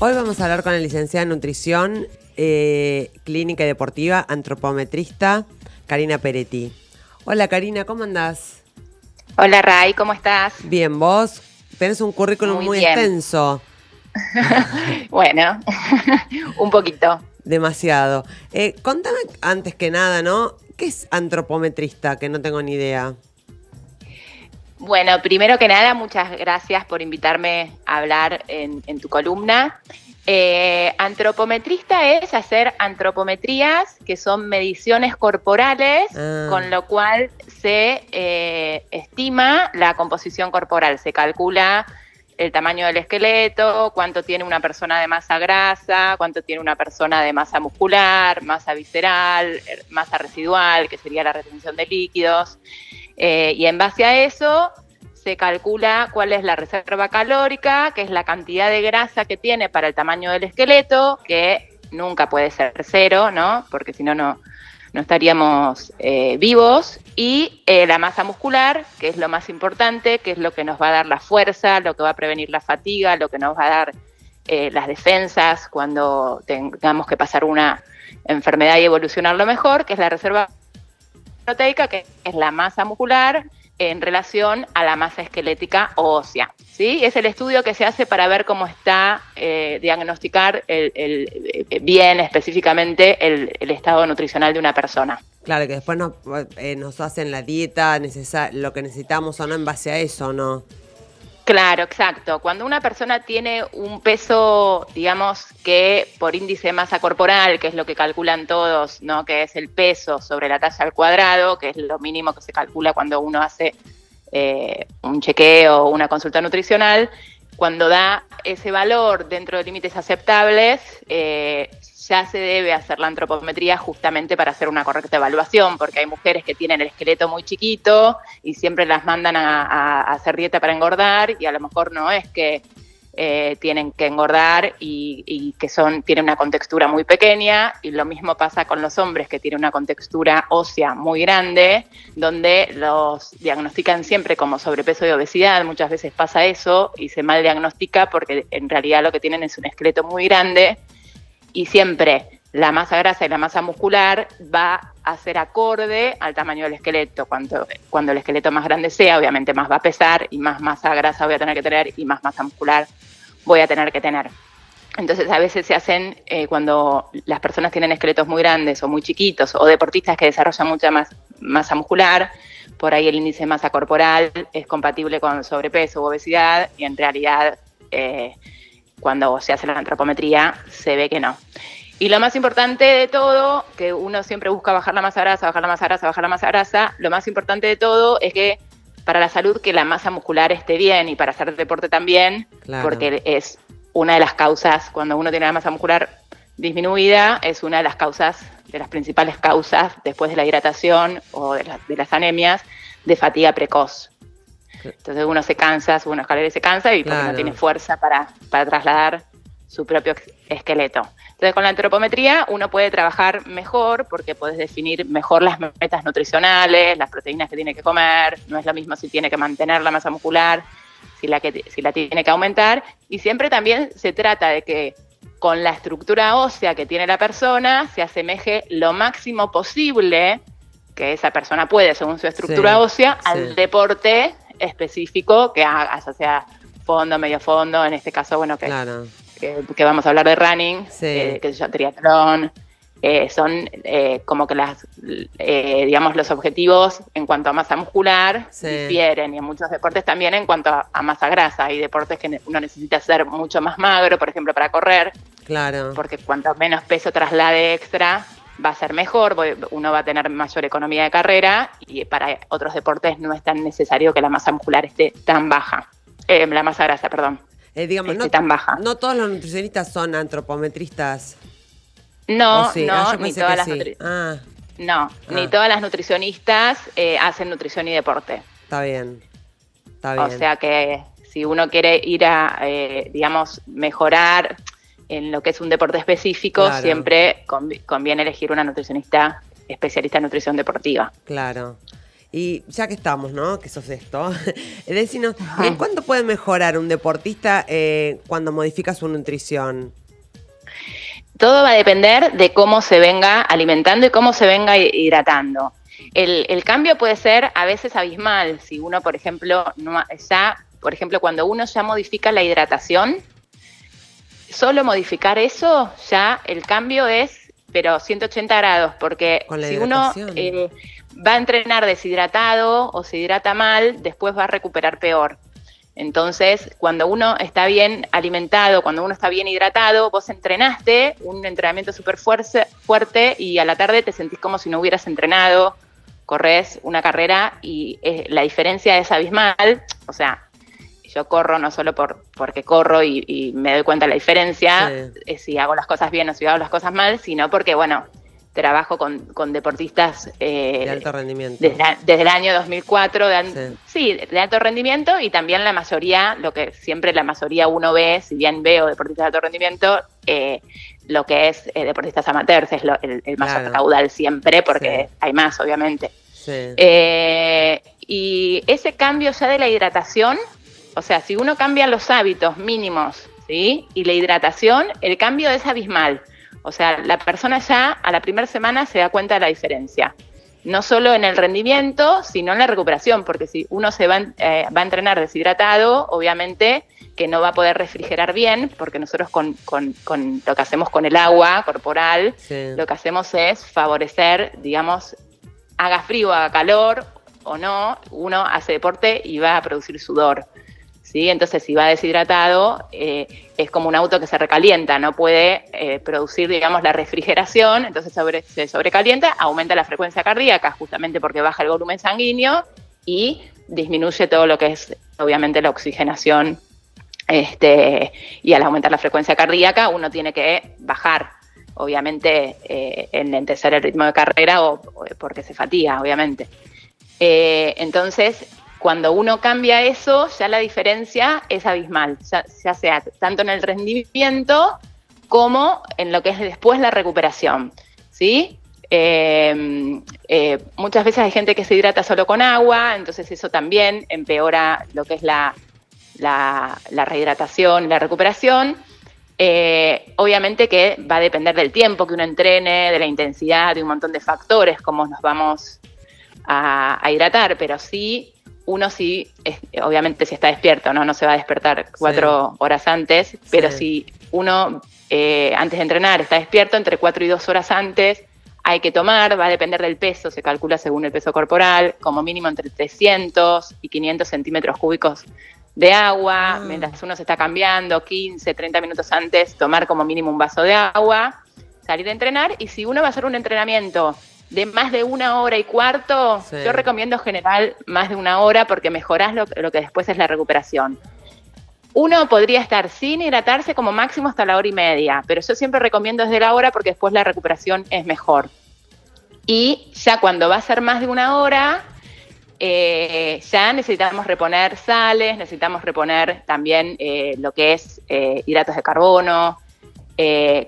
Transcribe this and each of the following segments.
Hoy vamos a hablar con la licenciada en nutrición clínica y deportiva, antropometrista, Karina Peretti. Hola Karina, ¿cómo andás? Hola Ray, ¿cómo estás? Bien, vos tenés un currículum Muy muy bien. extenso, Bueno, un poquito. demasiado. Contame antes que nada, ¿no? ¿Qué es antropometrista? Que no tengo ni idea. Bueno, primero que nada, muchas gracias por invitarme a hablar en tu columna. Antropometrista es hacer antropometrías, que son mediciones corporales, Ah, con lo cual se estima la composición corporal, se calcula el tamaño del esqueleto, cuánto tiene una persona de masa grasa, cuánto tiene una persona de masa muscular, masa visceral, masa residual, que sería la retención de líquidos. Y en base a eso se calcula cuál es la reserva calórica, que es la cantidad de grasa que tiene para el tamaño del esqueleto, que nunca puede ser cero, ¿no? Porque si no, no estaríamos vivos. Y la masa muscular, que es lo más importante, que es lo que nos va a dar la fuerza, lo que va a prevenir la fatiga, lo que nos va a dar las defensas cuando tengamos que pasar una enfermedad y evolucionarlo mejor, que es la reserva proteica, que es la masa muscular en relación a la masa esquelética o ósea. ¿Sí? Es el estudio que se hace para ver cómo está, diagnosticar bien específicamente el estado nutricional de una persona. claro, que después nos hacen la dieta, lo que necesitamos o no en base a eso, ¿no? Claro, exacto. Cuando una persona tiene un peso, digamos que por índice de masa corporal, que es lo que calculan todos, ¿no? Que es el peso sobre la talla al cuadrado, que es lo mínimo que se calcula cuando uno hace un chequeo o una consulta nutricional, cuando da ese valor dentro de límites aceptables, ya se debe hacer la antropometría justamente para hacer una correcta evaluación, porque hay mujeres que tienen el esqueleto muy chiquito y siempre las mandan a hacer dieta para engordar, y a lo mejor no es que tienen que engordar y que tienen una contextura muy pequeña, y lo mismo pasa con los hombres que tienen una contextura ósea muy grande, donde los diagnostican siempre como sobrepeso y obesidad. Muchas veces pasa eso y se mal diagnostica porque en realidad lo que tienen es un esqueleto muy grande, y siempre la masa grasa y la masa muscular va a ser acorde al tamaño del esqueleto. Cuando el esqueleto más grande sea, obviamente más va a pesar y más masa grasa voy a tener que tener y más masa muscular voy a tener que tener. Entonces a veces se hacen, cuando las personas tienen esqueletos muy grandes o muy chiquitos, o deportistas que desarrollan mucha masa muscular, por ahí el índice de masa corporal es compatible con sobrepeso u obesidad, y en realidad cuando se hace la antropometría se ve que no. Y lo más importante de todo, que uno siempre busca bajar la masa grasa, bajar la masa grasa, bajar la masa grasa, lo más importante de todo es que para la salud que la masa muscular esté bien, y para hacer deporte también, Claro. porque es una de las causas, cuando uno tiene la masa muscular disminuida, es una de las causas, de las principales causas, después de la hidratación o de las anemias, de fatiga precoz. Entonces uno se cansa, sube una escalera y se cansa, y porque no tiene Claro. fuerza para trasladar su propio esqueleto. Entonces con la antropometría uno puede trabajar mejor, porque puedes definir mejor las metas nutricionales, las proteínas que tiene que comer. No es lo mismo si tiene que mantener la masa muscular, si la tiene que aumentar. Y siempre también se trata de que con la estructura ósea que tiene la persona se asemeje lo máximo posible que esa persona puede, según su estructura Sí, ósea, al sí, deporte específico que haga, ya sea fondo, medio fondo, en este caso, bueno, claro. que vamos a hablar de running, Sí, que se llama triatlón. Son como que digamos, los objetivos en cuanto a masa muscular sí, difieren, y en muchos deportes también en cuanto a masa grasa. Hay deportes que uno necesita ser mucho más magro, por ejemplo, para correr, claro. porque cuanto menos peso traslade extra, va a ser mejor, uno va a tener mayor economía de carrera, y para otros deportes no es tan necesario que la masa muscular esté tan baja, la masa grasa, perdón, Digamos, esté tan baja. no todos los nutricionistas son antropometristas. ¿O No, sí? Ah, no, yo pensé que sí. Ah, ni ah, todas las nutricionistas hacen nutrición y deporte. está bien, está O bien. sea que si uno quiere ir a, digamos, mejorar en lo que es un deporte específico, Claro, siempre conviene elegir una nutricionista especialista en nutrición deportiva. claro. Y ya que estamos, ¿no? Que sos esto, decinos, ¿en cuánto puede mejorar un deportista cuando modifica su nutrición? Todo va a depender de cómo se venga alimentando y cómo se venga hidratando. El cambio puede ser a veces abismal. Si uno, por ejemplo, cuando uno ya modifica la hidratación, solo modificar eso, ya el cambio es, pero 180 grados, porque si uno va a entrenar deshidratado o se hidrata mal, después va a recuperar peor. Entonces, cuando uno está bien alimentado, cuando uno está bien hidratado, vos entrenaste un entrenamiento súper fuerte y a la tarde te sentís como si no hubieras entrenado, corres una carrera y la diferencia es abismal. O sea, yo corro no solo porque corro y me doy cuenta de la diferencia, si hago las cosas bien o si hago las cosas mal, sino porque, bueno, trabajo con deportistas de alto rendimiento. Desde el año 2004, de alto rendimiento, y también la mayoría, lo que siempre la mayoría uno ve, si bien veo deportistas de alto rendimiento, lo que es deportistas amateurs es el mayor caudal siempre, porque hay más, obviamente. Sí. Y ese cambio ya de la hidratación, o sea, si uno cambia los hábitos mínimos, ¿sí? Y la hidratación, el cambio es abismal. O sea, la persona ya a la primera semana se da cuenta de la diferencia. No solo en el rendimiento, sino en la recuperación, porque si uno se va a entrenar deshidratado, obviamente que no va a poder refrigerar bien, porque nosotros con lo que hacemos con el agua corporal, lo que hacemos es favorecer, digamos, haga frío, haga calor o no, uno hace deporte y va a producir sudor. ¿Sí? Entonces, si va deshidratado, es como un auto que se recalienta, no puede producir, digamos, la refrigeración, entonces se sobrecalienta, aumenta la frecuencia cardíaca, justamente porque baja el volumen sanguíneo y disminuye todo lo que es, obviamente, la oxigenación. Y al aumentar la frecuencia cardíaca, uno tiene que bajar, obviamente, enlentecer el ritmo de carrera o porque se fatiga, obviamente. Entonces, cuando uno cambia eso, ya la diferencia es abismal, ya sea tanto en el rendimiento como en lo que es después la recuperación, ¿sí? Muchas veces hay gente que se hidrata solo con agua, entonces eso también empeora lo que es la rehidratación, la recuperación. Obviamente que va a depender del tiempo que uno entrene, de la intensidad, de un montón de factores, cómo nos vamos a hidratar, pero sí, uno obviamente si está despierto, no se va a despertar 4 horas antes, pero si uno antes de entrenar está despierto, entre 4 y 2 horas antes hay que tomar, va a depender del peso, se calcula según el peso corporal, como mínimo entre 300 y 500 centímetros cúbicos de agua, mientras uno se está cambiando, 15, 30 minutos antes, tomar como mínimo un vaso de agua, salir a entrenar, y si uno va a hacer un entrenamiento de más de 1 hora y cuarto, yo recomiendo en general más de 1 hora porque mejorás lo que después es la recuperación. Uno podría estar sin hidratarse como máximo hasta la 1 hora y media, pero yo siempre recomiendo desde la hora porque después la recuperación es mejor. Y ya cuando va a ser más de 1 hora, ya necesitamos reponer sales, necesitamos reponer también lo que es hidratos de carbono,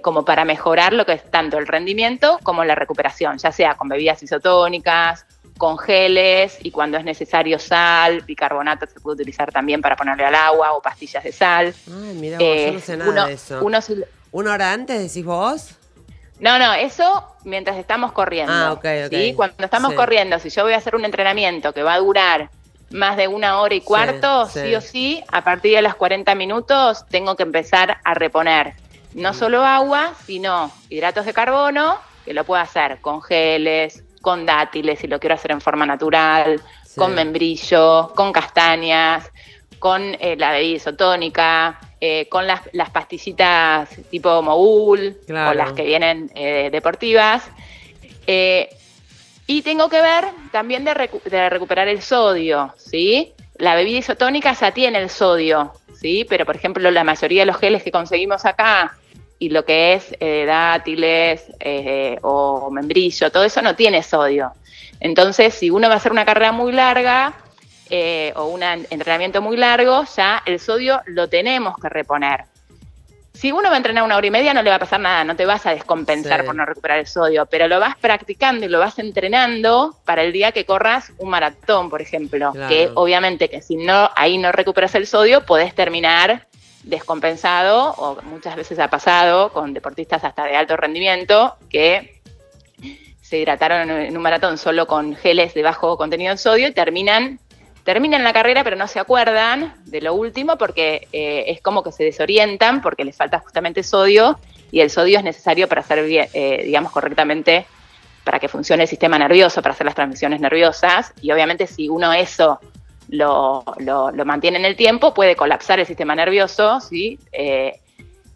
como para mejorar lo que es tanto el rendimiento como la recuperación, ya sea con bebidas isotónicas, con geles, y cuando es necesario sal, bicarbonato se puede utilizar también para ponerle al agua, o pastillas de sal. Ay, mira vos, yo no sé nada de eso. 1 hora antes, decís vos. No, eso mientras estamos corriendo. Okay. ¿Sí? Cuando estamos corriendo, si yo voy a hacer un entrenamiento que va a durar más de 1 hora y cuarto, sí o sí, a partir de los 40 minutos tengo que empezar a reponer no solo agua, sino hidratos de carbono, que lo puedo hacer con geles, con dátiles, si lo quiero hacer en forma natural, con membrillo, con castañas, con la bebida isotónica, con las pastillitas tipo Mogul, o las que vienen deportivas. Y tengo que ver también de recuperar el sodio, ¿sí? La bebida isotónica ya tiene el sodio, ¿sí? Pero, por ejemplo, la mayoría de los geles que conseguimos acá y lo que es dátiles o membrillo, todo eso no tiene sodio. Entonces, si uno va a hacer una carrera muy larga o un entrenamiento muy largo, ya el sodio lo tenemos que reponer. si uno va a entrenar 1 hora y media no le va a pasar nada, no te vas a descompensar por no recuperar el sodio, pero lo vas practicando y lo vas entrenando para el día que corras un maratón, por ejemplo, claro. Que obviamente que si no ahí no recuperas el sodio, podés terminar descompensado, o muchas veces ha pasado con deportistas hasta de alto rendimiento que se hidrataron en un maratón solo con geles de bajo contenido en sodio y terminan la carrera, pero no se acuerdan de lo último porque es como que se desorientan porque les falta justamente sodio, y el sodio es necesario para hacer, digamos, correctamente, para que funcione el sistema nervioso, para hacer las transmisiones nerviosas, y obviamente si uno eso lo mantiene en el tiempo, puede colapsar el sistema nervioso, ¿sí?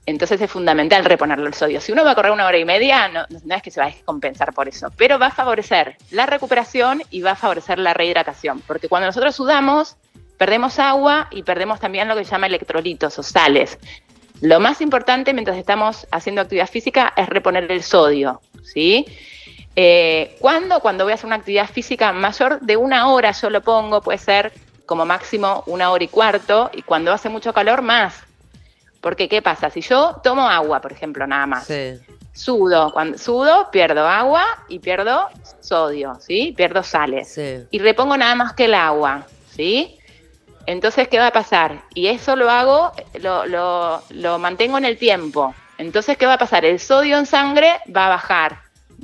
Entonces es fundamental reponerlo el sodio. Si uno va a correr 1 hora y media, no es que se va a descompensar por eso, pero va a favorecer la recuperación y va a favorecer la rehidratación, porque cuando nosotros sudamos, perdemos agua y perdemos también lo que se llama electrolitos o sales. Lo más importante mientras estamos haciendo actividad física es reponer el sodio, ¿sí? Cuando voy a hacer una actividad física mayor de 1 hora, yo lo pongo, puede ser como máximo 1 hora y cuarto, y cuando hace mucho calor, más. Porque, ¿qué pasa? Si yo tomo agua, por ejemplo, nada más, sudo, cuando sudo pierdo agua y pierdo sodio, ¿sí? Pierdo sales. Y repongo nada más que el agua, ¿sí? Entonces, ¿qué va a pasar? Y eso lo hago, lo mantengo en el tiempo. Entonces, ¿qué va a pasar? El sodio en sangre va a bajar,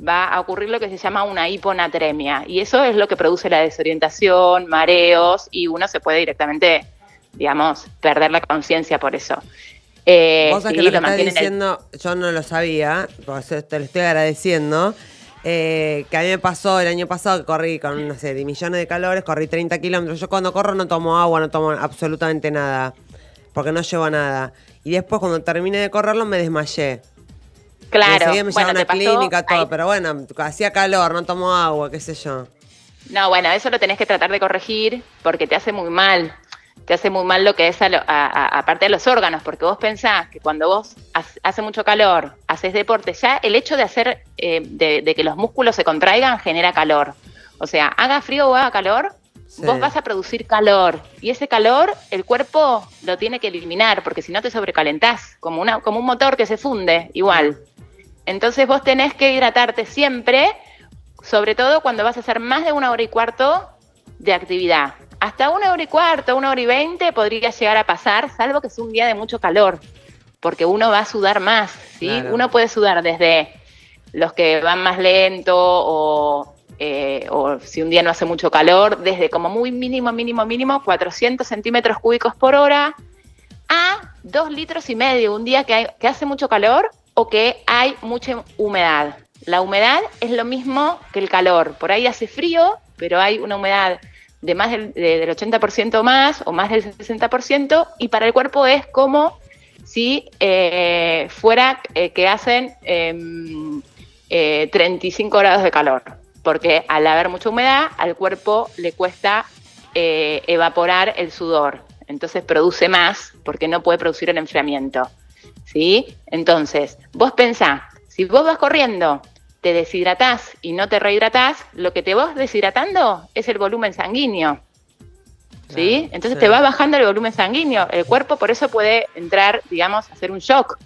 va a ocurrir lo que se llama una hiponatremia. Y eso es lo que produce la desorientación, mareos, y uno se puede directamente, digamos, perder la conciencia por eso. Vos sabés que lo que estás diciendo, yo no lo sabía, por eso te lo estoy agradeciendo, que a mí me pasó el año pasado que corrí con, no sé, de millones de calores, corrí 30 kilómetros. Yo cuando corro no tomo agua, no tomo absolutamente nada, porque no llevo nada. Y después cuando terminé de correrlo me desmayé. Claro. Y enseguida me llevaron a una clínica, todo, pero bueno, hacía calor, no tomo agua, qué sé yo. No, bueno, eso lo tenés que tratar de corregir porque te hace muy mal. Te hace muy mal lo que es aparte de los órganos, porque vos pensás que cuando vos hace mucho calor, haces deporte, ya el hecho de hacer, de que los músculos se contraigan genera calor. O sea, haga frío o haga calor, vos vas a producir calor, y ese calor el cuerpo lo tiene que eliminar, porque si no te sobrecalentás, como un motor que se funde, igual. Entonces vos tenés que hidratarte siempre, sobre todo cuando vas a hacer más de 1 hora y cuarto de actividad. Hasta 1 hora y cuarto, 1 hora y 20 podría llegar a pasar, salvo que sea un día de mucho calor, porque uno va a sudar más, ¿sí? Claro. Uno puede sudar desde los que van más lento o si un día no hace mucho calor, desde como muy mínimo, 400 centímetros cúbicos por hora a 2,5 litros, un día que hace mucho calor o que hay mucha humedad. La humedad es lo mismo que el calor, por ahí hace frío, pero hay una humedad de más del 80% más o más del 60%, y para el cuerpo es como si fuera que hacen 35 grados de calor, porque al haber mucha humedad al cuerpo le cuesta evaporar el sudor, entonces produce más porque no puede producir el enfriamiento, ¿sí? Entonces, vos pensá, si vos vas corriendo, te deshidratás y no te rehidratás, lo que te vas deshidratando es el volumen sanguíneo, ¿sí? Claro, entonces te va bajando el volumen sanguíneo. El cuerpo por eso puede entrar, digamos, a hacer un shock,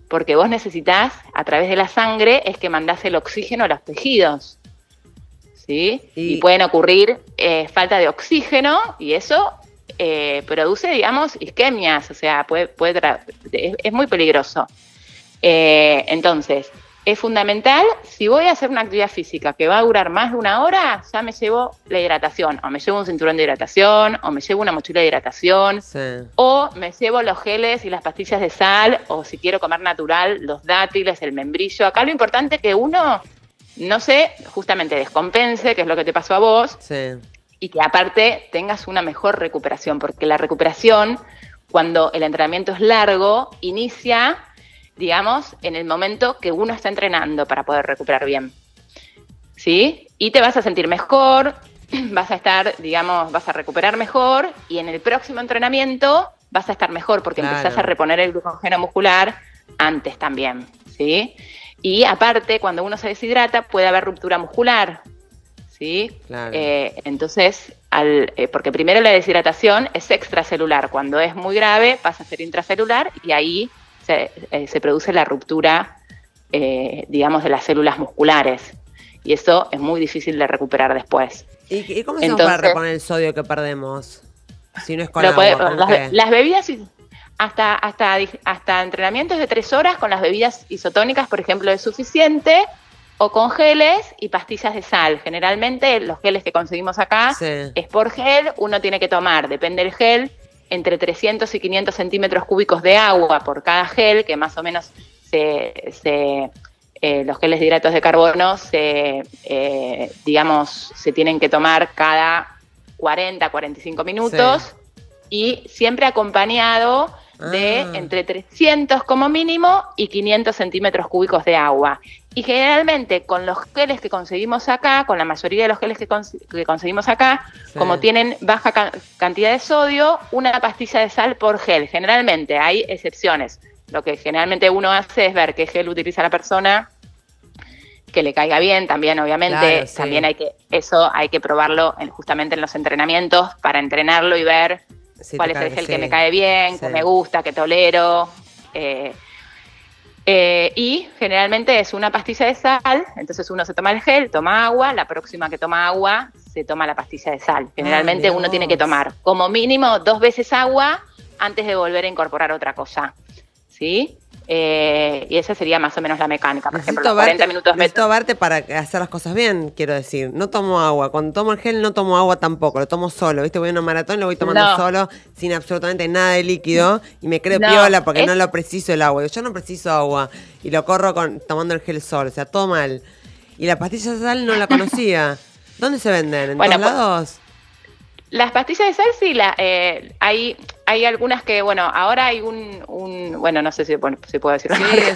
porque vos necesitas, a través de la sangre, es que mandás el oxígeno a los tejidos, ¿sí? Y pueden ocurrir falta de oxígeno, y eso produce, digamos, isquemias, o sea, es muy peligroso. Entonces, es fundamental, si voy a hacer una actividad física que va a durar más de 1 hora, ya me llevo la hidratación, o me llevo un cinturón de hidratación, o me llevo una mochila de hidratación, o me llevo los geles y las pastillas de sal, o si quiero comer natural, los dátiles, el membrillo. Acá lo importante es que uno no se justamente descompense, que es lo que te pasó a vos, y que aparte tengas una mejor recuperación, porque la recuperación, cuando el entrenamiento es largo, inicia, digamos, en el momento que uno está entrenando para poder recuperar bien, ¿sí? Y te vas a sentir mejor, vas a estar, digamos, vas a recuperar mejor, y en el próximo entrenamiento vas a estar mejor porque empezás a reponer el glucógeno muscular antes también, ¿sí? Y aparte, cuando uno se deshidrata, puede haber ruptura muscular, ¿sí? Claro. Entonces, porque primero la deshidratación es extracelular, cuando es muy grave pasa a ser intracelular, y ahí se produce la ruptura, digamos, de las células musculares. Y eso es muy difícil de recuperar después. ¿Y cómo hacemos para reponer el sodio que perdemos? Si no es con agua, las bebidas, hasta entrenamientos de 3 horas con las bebidas isotónicas, por ejemplo, es suficiente, o con geles y pastillas de sal. Generalmente los geles que conseguimos acá es por gel, uno tiene que tomar, depende del gel, entre 300 y 500 centímetros cúbicos de agua por cada gel, que más o menos los geles de hidratos de carbono digamos, se tienen que tomar cada 40, 45 minutos y siempre acompañado de entre 300 como mínimo y 500 centímetros cúbicos de agua. Y generalmente con los geles que conseguimos acá, con la mayoría de los geles que conseguimos acá, como tienen baja cantidad de sodio, una pastilla de sal por gel. Generalmente hay excepciones. Lo que generalmente uno hace es ver qué gel utiliza la persona, que le caiga bien también, obviamente. Claro, también hay que probarlo justamente en los entrenamientos para entrenarlo y ver cuál es el gel que me cae bien, que me gusta, que tolero. Y generalmente es una pastilla de sal, entonces uno se toma el gel, toma agua, la próxima que toma agua se toma la pastilla de sal. Generalmente uno tiene que tomar como mínimo 2 veces agua antes de volver a incorporar otra cosa, ¿sí? Y esa sería más o menos la mecánica. Por ejemplo, los 40 minutos... Necesito verte para hacer las cosas bien, quiero decir. No tomo agua. Cuando tomo el gel no tomo agua tampoco, lo tomo solo. ¿Viste? Voy a una maratón, lo voy tomando solo, sin absolutamente nada de líquido. Y me creo piola porque no lo preciso el agua. Yo no preciso agua. Y lo corro tomando el gel solo. O sea, todo mal. Y la pastilla de sal no la conocía. ¿Dónde se venden? ¿En todos lados? Las pastillas de sal sí, hay algunas que, bueno, ahora hay bueno, no sé si puedo decir.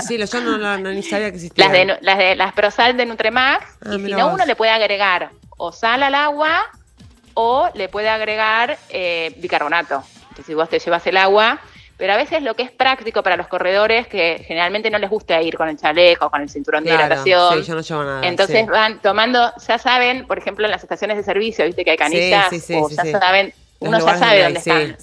Sí, yo ni sabía que existían. Las Prosal de Nutremax, y si no, uno le puede agregar o sal al agua o le puede agregar bicarbonato. Entonces, si vos te llevas el agua, pero a veces lo que es práctico para los corredores, que generalmente no les gusta ir con el chaleco, con el cinturón de hidratación. Sí, yo no llevo nada. Entonces van tomando, ya saben, por ejemplo, en las estaciones de servicio, viste que hay canillas, saben, uno ya sabe dónde están.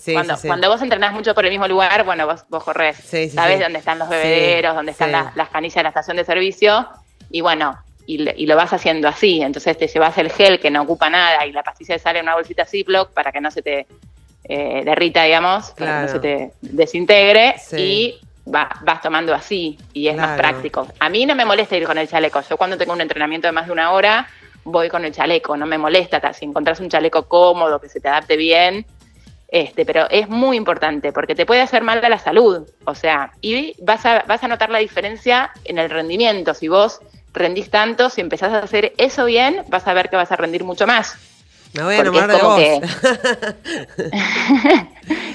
Cuando vos entrenás mucho por el mismo lugar, bueno, vos corres, sabés dónde están los bebederos, dónde están las canillas de la estación de servicio, y bueno, y lo vas haciendo así. Entonces te llevas el gel que no ocupa nada y la pastilla de sal en una bolsita Ziploc para que no se te derrita, digamos, para que no se te desintegre, y vas tomando así, y es más práctico. A mí no me molesta ir con el chaleco. Yo cuando tengo un entrenamiento de más de 1 hora, voy con el chaleco, no me molesta. Si encontrás un chaleco cómodo, que se te adapte bien, pero es muy importante, porque te puede hacer mal a la salud, o sea, y vas a notar la diferencia en el rendimiento. Si vos rendís tanto, si empezás a hacer eso bien, vas a ver que vas a rendir mucho más. Me voy a enamorar de vos.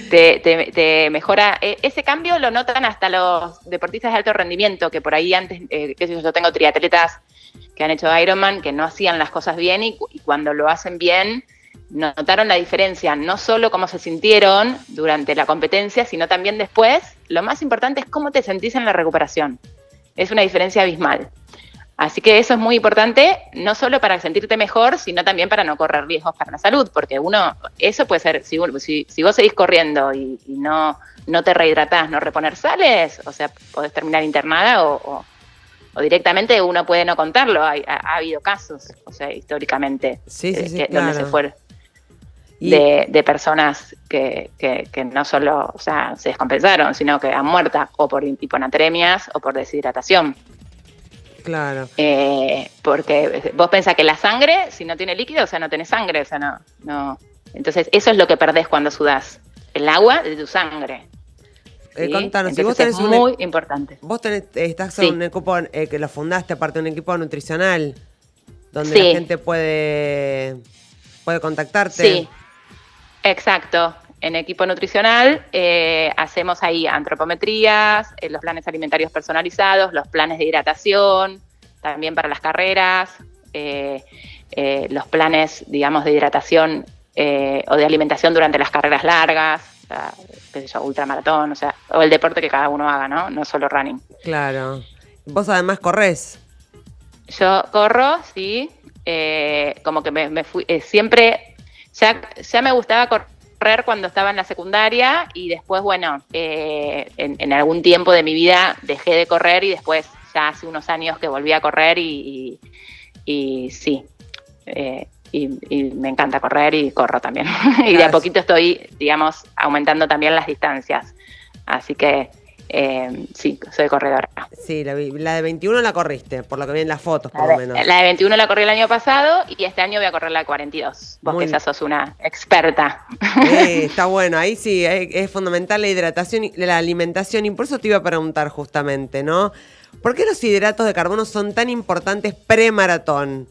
Te mejora. Ese cambio lo notan hasta los deportistas de alto rendimiento, que por ahí antes, yo tengo triatletas que han hecho Ironman, que no hacían las cosas bien, y cuando lo hacen bien, notaron la diferencia, no solo cómo se sintieron durante la competencia, sino también después. Lo más importante es cómo te sentís en la recuperación. Es una diferencia abismal. Así que eso es muy importante, no solo para sentirte mejor, sino también para no correr riesgos para la salud, porque eso puede ser, si vos seguís corriendo y no te rehidratás, no reponer sales, o sea, podés terminar internada o directamente uno puede no contarlo. Ha habido casos, o sea, históricamente, donde se fue de personas que no solo, o sea, se descompensaron, sino que han muerto o por hiponatremias o por deshidratación. Claro. Porque vos pensás que la sangre, si no tiene líquido, o sea, no tenés sangre, o sea, no. Entonces, eso es lo que perdés cuando sudás, el agua de tu sangre. ¿Sí? Contanos, entonces, si vos tenés es muy importante. Vos estás en un equipo que lo fundaste, aparte de un equipo nutricional, donde la gente puede contactarte. Sí, exacto. En equipo nutricional hacemos ahí antropometrías, los planes alimentarios personalizados, los planes de hidratación, también para las carreras, los planes, digamos, de hidratación o de alimentación durante las carreras largas, o sea, qué sé yo, ultramaratón, o el deporte que cada uno haga, ¿no? No solo running. Claro. Vos además corres. Yo corro, sí, como que me fui, siempre, ya me gustaba correr correr cuando estaba en la secundaria y después, bueno, en algún tiempo de mi vida dejé de correr y después ya hace unos años que volví a correr y sí, y me encanta correr y corro también. Y de a poquito estoy, digamos, aumentando también las distancias. Así que sí, soy corredora. Sí, la de 21 la corriste, por lo que vi en las fotos, por lo menos. La de 21 la corrí el año pasado y este año voy a correr la de 42. Vos que ya sos una experta. Está bueno, ahí sí, es fundamental la hidratación y la alimentación. Y por eso te iba a preguntar justamente, ¿no? ¿Por qué los hidratos de carbono son tan importantes pre-maratón?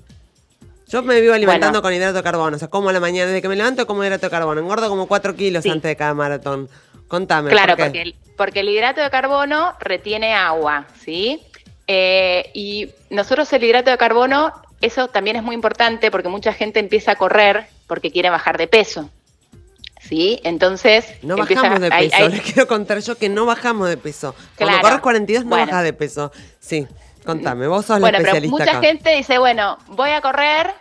Yo me vivo alimentando con hidrato de carbono, o sea, como a la mañana, desde que me levanto como hidrato de carbono. Engordo como 4 kilos antes de cada maratón. Contame. Claro, porque el hidrato de carbono retiene agua, ¿sí? Y nosotros el hidrato de carbono, eso también es muy importante porque mucha gente empieza a correr porque quiere bajar de peso, ¿sí? Entonces... No bajamos de peso, les quiero contar yo que no bajamos de peso. Cuando corres 42 no bajas de peso. Sí, contame, vos sos la especialista pero mucha gente dice, bueno, voy a correr,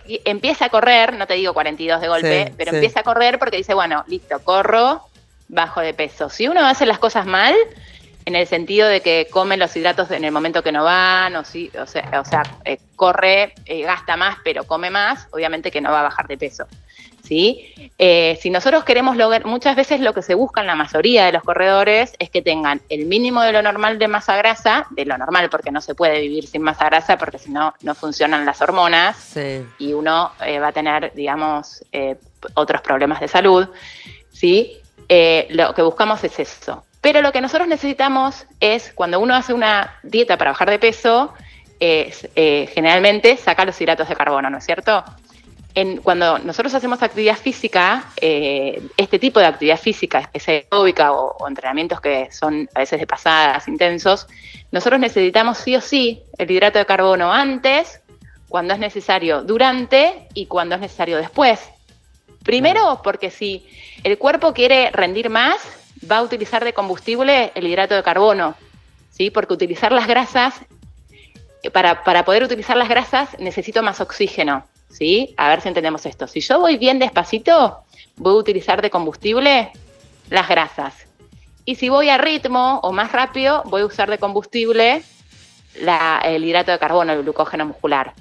y empieza a correr, no te digo 42 de golpe, pero empieza a correr porque dice, bueno, listo, corro, bajo de peso. Si uno hace las cosas mal, en el sentido de que come los hidratos en el momento que no van, corre, gasta más, pero come más, obviamente que no va a bajar de peso, ¿sí? Si nosotros queremos lograr, muchas veces lo que se busca en la mayoría de los corredores es que tengan el mínimo de lo normal de masa grasa, de lo normal porque no se puede vivir sin masa grasa porque si no, no funcionan las hormonas y uno va a tener, digamos, otros problemas de salud, ¿sí? Lo que buscamos es eso. Pero lo que nosotros necesitamos es, cuando uno hace una dieta para bajar de peso, generalmente saca los hidratos de carbono, ¿no es cierto? Cuando nosotros hacemos actividad física, este tipo de actividad física, es aeróbica o entrenamientos que son a veces de pasadas, intensos, nosotros necesitamos sí o sí el hidrato de carbono antes, cuando es necesario durante y cuando es necesario después. Primero, porque si el cuerpo quiere rendir más, va a utilizar de combustible el hidrato de carbono, ¿sí? Porque utilizar las grasas, para poder utilizar las grasas necesito más oxígeno, ¿sí? A ver si entendemos esto. Si yo voy bien despacito, voy a utilizar de combustible las grasas. Y si voy a ritmo o más rápido, voy a usar de combustible el hidrato de carbono, el glucógeno muscular.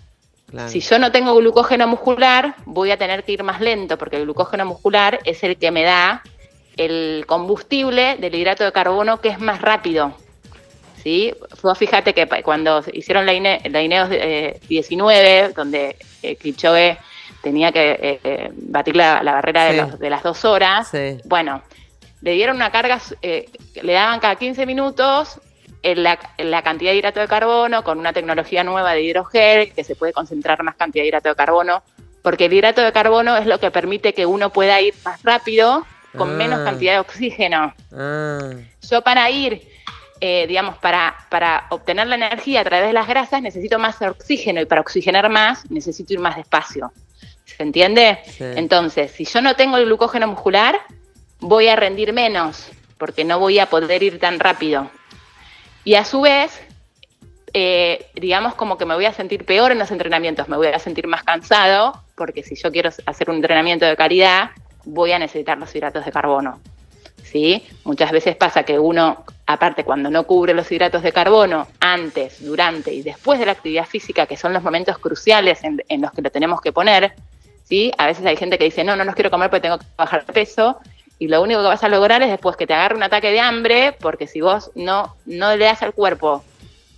Claro. Si yo no tengo glucógeno muscular, voy a tener que ir más lento, porque el glucógeno muscular es el que me da el combustible del hidrato de carbono, que es más rápido, ¿sí? Vos fíjate que cuando hicieron la Ineos 19, donde Kipchoge tenía que batir la barrera de las 2 horas, bueno, le dieron una carga, le daban cada 15 minutos la cantidad de hidrato de carbono con una tecnología nueva de hidrogel, que se puede concentrar más cantidad de hidrato de carbono, porque el hidrato de carbono es lo que permite que uno pueda ir más rápido con menos cantidad de oxígeno. Yo para ir, digamos, para obtener la energía a través de las grasas necesito más oxígeno, y para oxigenar más necesito ir más despacio. ¿Se entiende? Sí. Entonces, si yo no tengo el glucógeno muscular, voy a rendir menos, porque no voy a poder ir tan rápido. Y a su vez, digamos como que me voy a sentir peor en los entrenamientos, me voy a sentir más cansado, porque si yo quiero hacer un entrenamiento de calidad, voy a necesitar los hidratos de carbono, ¿sí? Muchas veces pasa que uno, aparte cuando no cubre los hidratos de carbono, antes, durante y después de la actividad física, que son los momentos cruciales en los que lo tenemos que poner, ¿sí? A veces hay gente que dice, no quiero comer porque tengo que bajar de peso, y lo único que vas a lograr es después que te agarre un ataque de hambre, porque si vos no le das al cuerpo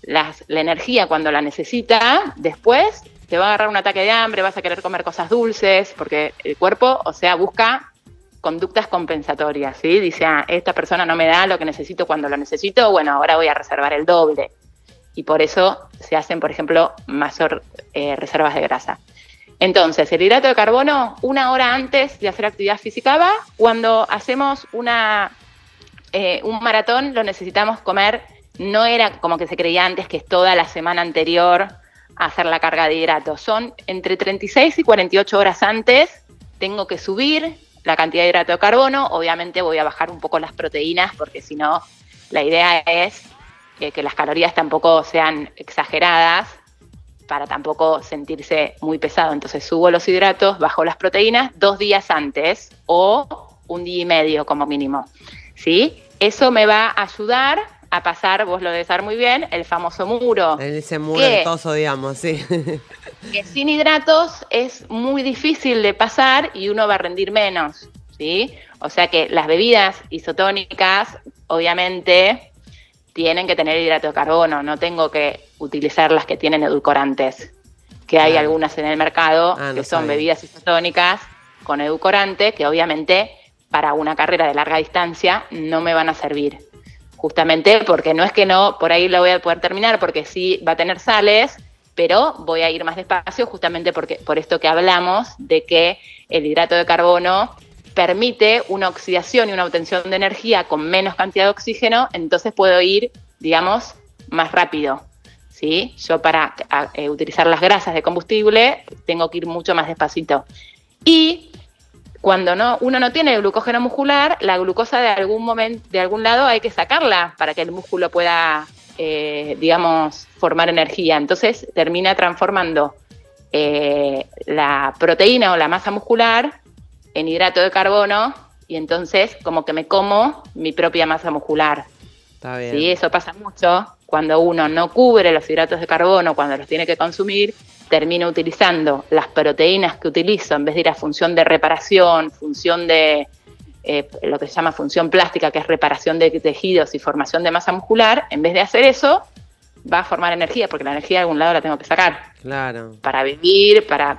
la energía cuando la necesita, después te va a agarrar un ataque de hambre, vas a querer comer cosas dulces, porque el cuerpo, busca conductas compensatorias, ¿sí? Dice, esta persona no me da lo que necesito cuando lo necesito, bueno, ahora voy a reservar el doble. Y por eso se hacen, por ejemplo, mayor reservas de grasa. Entonces, el hidrato de carbono, 1 hora antes de hacer actividad física va. Cuando hacemos un maratón, lo necesitamos comer. No era como que se creía antes, que es toda la semana anterior a hacer la carga de hidratos. Son entre 36 y 48 horas antes. Tengo que subir la cantidad de hidrato de carbono. Obviamente voy a bajar un poco las proteínas, porque si no, la idea es que las calorías tampoco sean exageradas. para tampoco sentirse muy pesado. Entonces subo los hidratos, bajo las proteínas 2 días antes o 1 día y medio como mínimo, ¿sí? Eso me va a ayudar a pasar, vos lo debes saber muy bien, el famoso muro. Ese muro que todos odiamos, sí. Que sin hidratos es muy difícil de pasar y uno va a rendir menos, ¿sí? O sea que las bebidas isotónicas, obviamente, tienen que tener hidrato de carbono. No tengo que utilizar las que tienen edulcorantes, que hay algunas en el mercado que son bebidas isotónicas con edulcorante, que obviamente para una carrera de larga distancia no me van a servir. Justamente porque no es que no, por ahí lo voy a poder terminar, porque sí va a tener sales, pero voy a ir más despacio justamente por esto que hablamos de que el hidrato de carbono permite una oxidación y una obtención de energía con menos cantidad de oxígeno, entonces puedo ir, digamos, más rápido, ¿sí? Yo para utilizar las grasas de combustible tengo que ir mucho más despacito. Y cuando uno no tiene glucógeno muscular, la glucosa de algún lado hay que sacarla para que el músculo pueda, digamos, formar energía. Entonces termina transformando la proteína o la masa muscular en hidrato de carbono y entonces como que me como mi propia masa muscular. Está bien. Sí, eso pasa mucho cuando uno no cubre los hidratos de carbono cuando los tiene que consumir, termino utilizando las proteínas que utilizo en vez de ir a función de reparación, función de lo que se llama función plástica, que es reparación de tejidos y formación de masa muscular. En vez de hacer eso, va a formar energía, porque la energía de algún lado la tengo que sacar. Claro. Para vivir, para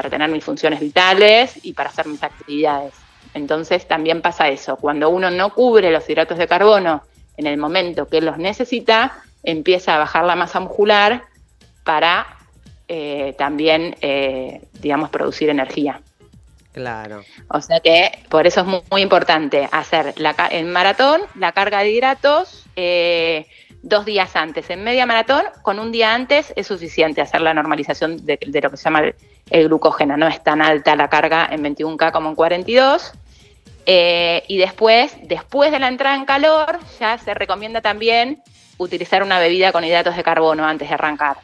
tener mis funciones vitales y para hacer mis actividades. Entonces también pasa eso. Cuando uno no cubre los hidratos de carbono en el momento que los necesita, empieza a bajar la masa muscular para también, digamos, producir energía. Claro. O sea que por eso es muy, muy importante hacer en maratón la carga de hidratos 2 días antes. En media maratón, con 1 día antes es suficiente hacer la normalización de lo que se llama el glucógeno. No es tan alta la carga en 21K como en 42. Y después de la entrada en calor, ya se recomienda también utilizar una bebida con hidratos de carbono antes de arrancar.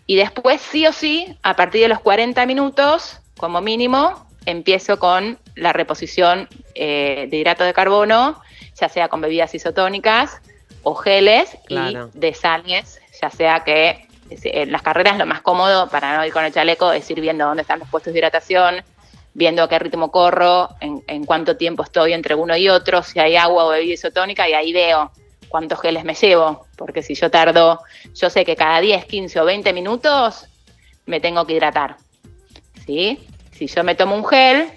Y después, sí o sí, a partir de los 40 minutos, como mínimo, empiezo con la reposición de hidrato de carbono, ya sea con bebidas isotónicas o geles, claro, y de sales, ya sea que en las carreras lo más cómodo para no ir con el chaleco es ir viendo dónde están los puestos de hidratación, viendo a qué ritmo corro, en cuánto tiempo estoy entre uno y otro, si hay agua o bebida isotónica, y ahí veo cuántos geles me llevo, porque si yo sé que cada 10, 15 o 20 minutos me tengo que hidratar, ¿sí? Si yo me tomo un gel,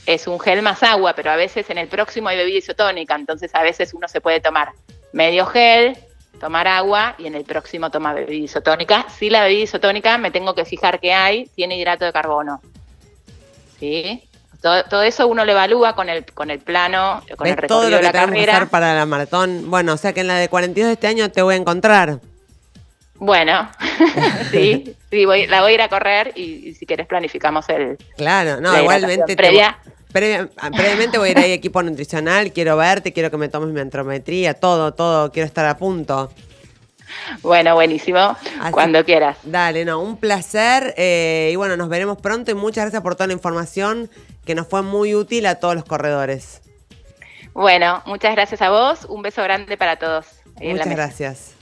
es un gel más agua, pero a veces en el próximo hay bebida isotónica, entonces a veces uno se puede tomar medio gel, tomar agua y en el próximo toma bebida isotónica. Si la bebida isotónica me tengo que fijar que tiene hidrato de carbono, ¿sí? Todo eso uno lo evalúa con el plano, con el recorrido de la carrera. Todo lo que tenemos que hacer para la maratón. Bueno, o sea que en la de 42 de este año te voy a encontrar. Bueno, sí, la voy a ir a correr y si querés planificamos el... Claro, no, igualmente previamente voy a ir ahí a equipo nutricional, quiero verte, quiero que me tomes mi antrometría, todo, quiero estar a punto. Bueno, buenísimo, cuando quieras. Dale, un placer y bueno, nos veremos pronto y muchas gracias por toda la información que nos fue muy útil a todos los corredores. Bueno, muchas gracias a vos, un beso grande para todos. Muchas gracias.